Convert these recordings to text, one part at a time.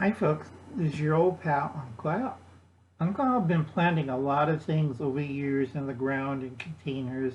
Hi folks, this is your old pal Uncle Al. Uncle Al has been planting a lot of things over the years in the ground in containers.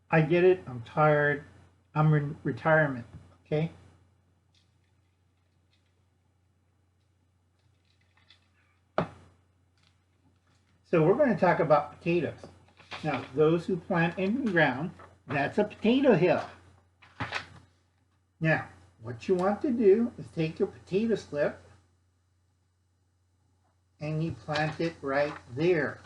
I get it, I'm tired, I'm in retirement, okay? So we're going to talk about potatoes. Now, those who plant in the ground, that's a potato hill. Now, what you want to do is take your potato slip and you plant it right there,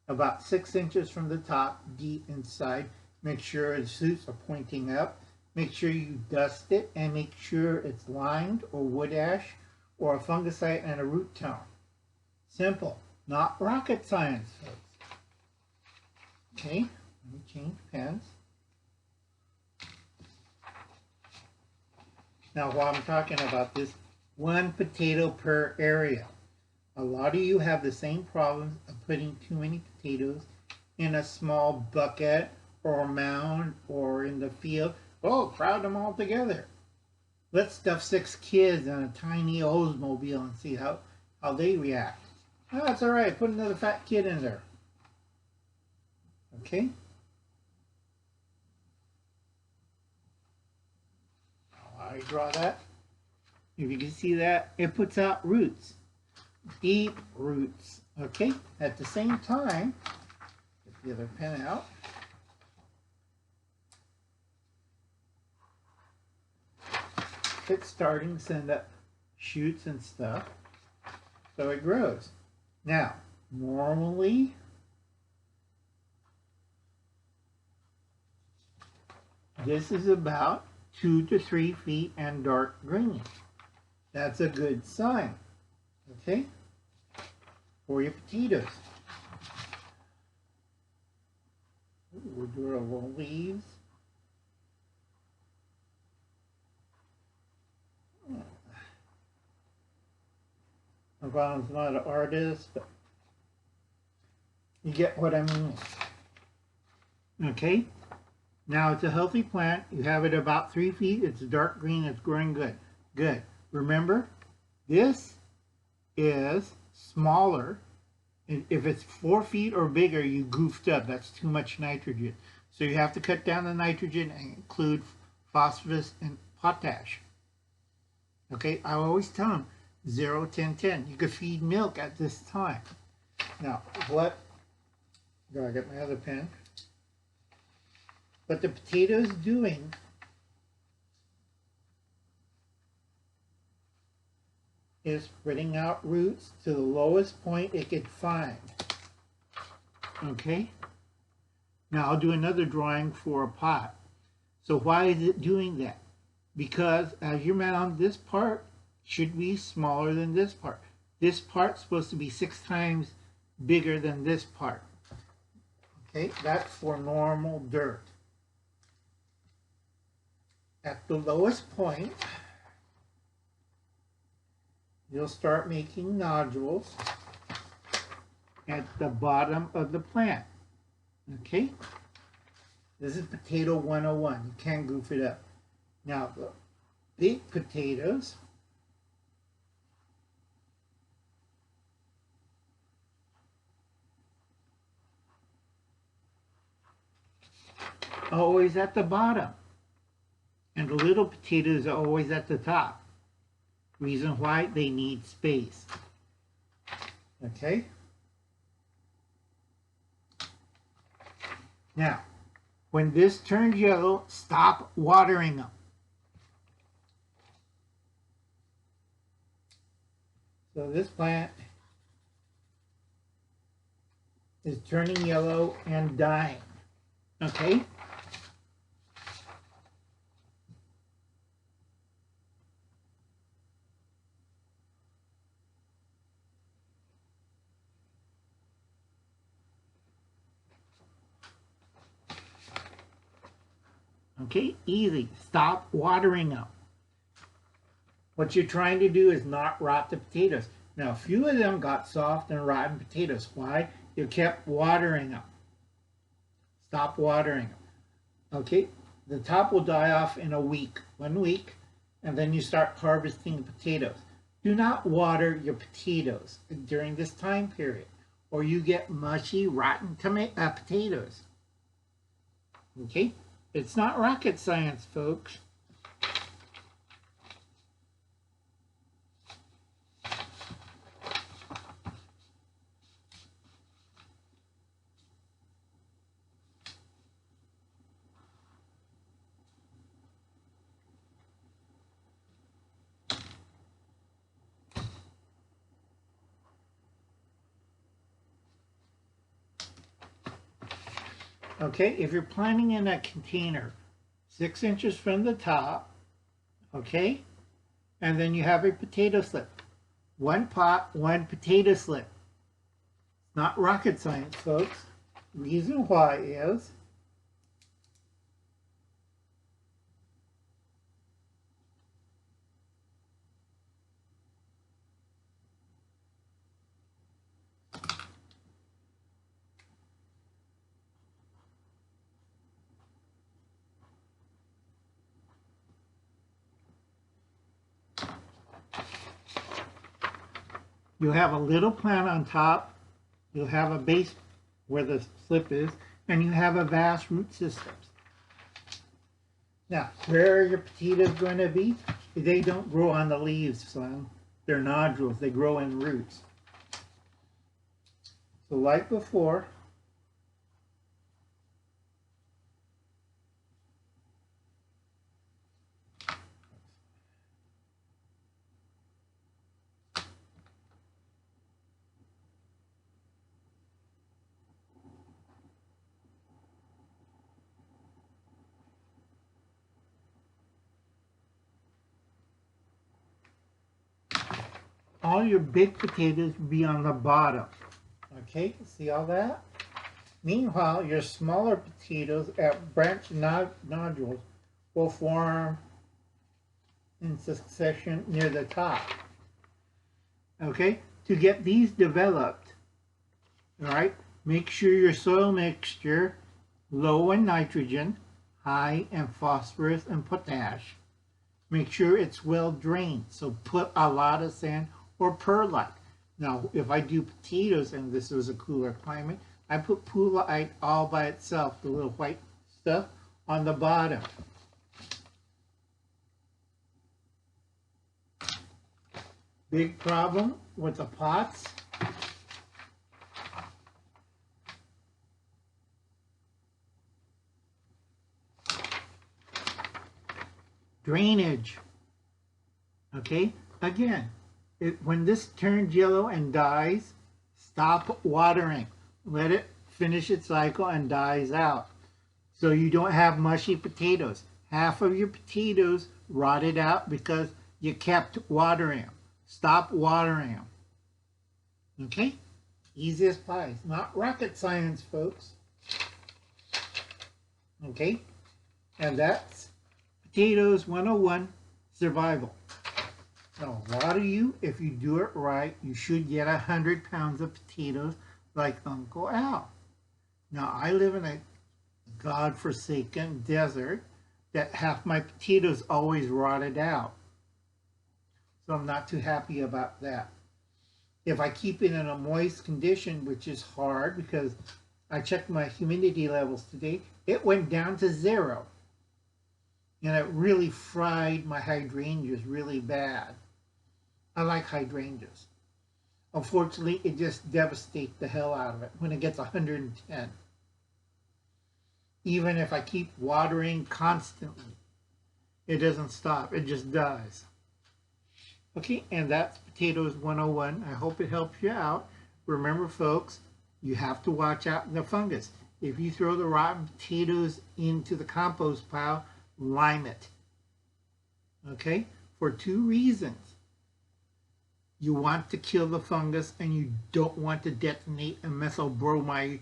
about 6 inches from the top, deep inside. Make sure the shoots are pointing up. Make sure you dust it and make sure it's lined or wood ash or a fungicide and a root tone. Simple, not rocket science, folks. Okay, let me change pens. Now, while I'm talking about this, 1 potato per area. A lot of you have the same problems of putting too many potatoes in a small bucket or a mound or in the field. Oh, crowd them all together. Let's stuff 6 kids in a tiny Oldsmobile and see how they react. Oh, that's all right. Put another fat kid in there. Okay? Now I draw that. If you can see that, it puts out roots. Deep roots. Okay? At the same time, get the other pen out. It's starting to send up shoots and stuff, so it grows. Now, normally, this is about 2 to 3 feet and dark green. That's a good sign, okay, for your potatoes. We'll do our little leaves. I'm not an artist, but you get what I mean. Okay, now it's a healthy plant. You have it about 3 feet. It's dark green. It's growing good. Good. Remember, this is smaller. If it's 4 feet or bigger, you goofed up. That's too much nitrogen. So you have to cut down the nitrogen and include phosphorus and potash. Okay, I always tell them 0, 10, 10. You could feed milk at this time. Now, what? Gotta get my other pen. What the potato is doing is spreading out roots to the lowest point it could find. Okay? Now I'll do another drawing for a pot. So why is it doing that? Because as you mount, this part should be smaller than this part. This part's supposed to be 6 times bigger than this part. Okay, that's for normal dirt. At the lowest point, you'll start making nodules at the bottom of the plant. Okay? This is potato 101. You can't goof it up. Now, the big potatoes, always at the bottom. And the little potatoes are always at the top. Reason why? They need space. Okay? Now, when this turns yellow, stop watering them. So this plant is turning yellow and dying. Okay? Okay, easy. Stop watering them. What you're trying to do is not rot the potatoes. Now, a few of them got soft and rotten potatoes. Why? You kept watering them. Stop watering them. Okay, the top will die off in a week, 1 week, and then you start harvesting the potatoes. Do not water your potatoes during this time period, or you get mushy, rotten potatoes. Okay? It's not rocket science, folks. Okay, if you're planting in a container 6 inches from the top, okay, and then you have a potato slip. One pot, one potato slip. Not rocket science, folks. Reason why is you'll have a little plant on top, you'll have a base where the slip is, and you have a vast root systems. Now, where are your potatoes going to be? They don't grow on the leaves, son. They're nodules. They grow in roots. So like before, all your big potatoes will be on the bottom. Okay, see all that? Meanwhile, your smaller potatoes at branch nodules will form in succession near the top. Okay, to get these developed, all right, make sure your soil mixture low in nitrogen, high in phosphorus and potash. Make sure it's well drained, so put a lot of sand or perlite. Now, if I do potatoes, and this is a cooler climate, I put perlite all by itself, the little white stuff, on the bottom. Big problem with the pots. Drainage. Okay, again, when this turns yellow and dies, stop watering. Let it finish its cycle and dies out. So you don't have mushy potatoes. Half of your potatoes rotted out because you kept watering them. Stop watering them. Okay? Easy as pie. It's not rocket science, folks. Okay? And that's Potatoes 101 Survival. Now, a lot of you, if you do it right, you should get 100 pounds of potatoes like Uncle Al. Now, I live in a God-forsaken desert that half my potatoes always rotted out. So I'm not too happy about that. If I keep it in a moist condition, which is hard because I checked my humidity levels today, it went down to 0. And it really fried my hydrangeas really bad. I like hydrangeas. Unfortunately, it just devastates the hell out of it when it gets 110. Even if I keep watering constantly, it doesn't stop. It just dies. Okay, and that's Potatoes 101. I hope it helps you out. Remember, folks, you have to watch out the fungus. If you throw the rotten potatoes into the compost pile, lime it. Okay, for 2 reasons. You want to kill the fungus and you don't want to detonate a methyl bromide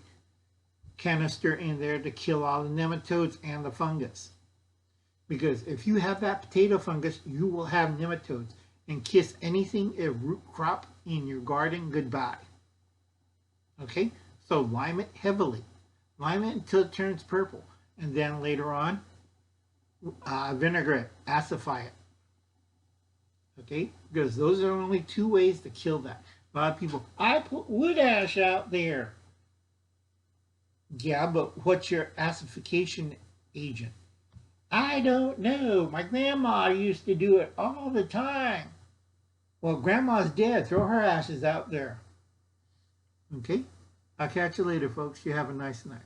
canister in there to kill all the nematodes and the fungus. Because if you have that potato fungus, you will have nematodes and kiss anything a root crop in your garden goodbye. Okay, so lime it heavily. Lime it until it turns purple. And then later on, vinegar it, acidify it. Okay, because those are only two ways to kill that. A lot of people, I put wood ash out there. Yeah, but what's your acidification agent? I don't know. My grandma used to do it all the time. Well, grandma's dead. Throw her ashes out there. Okay? I'll catch you later, folks. You have a nice night.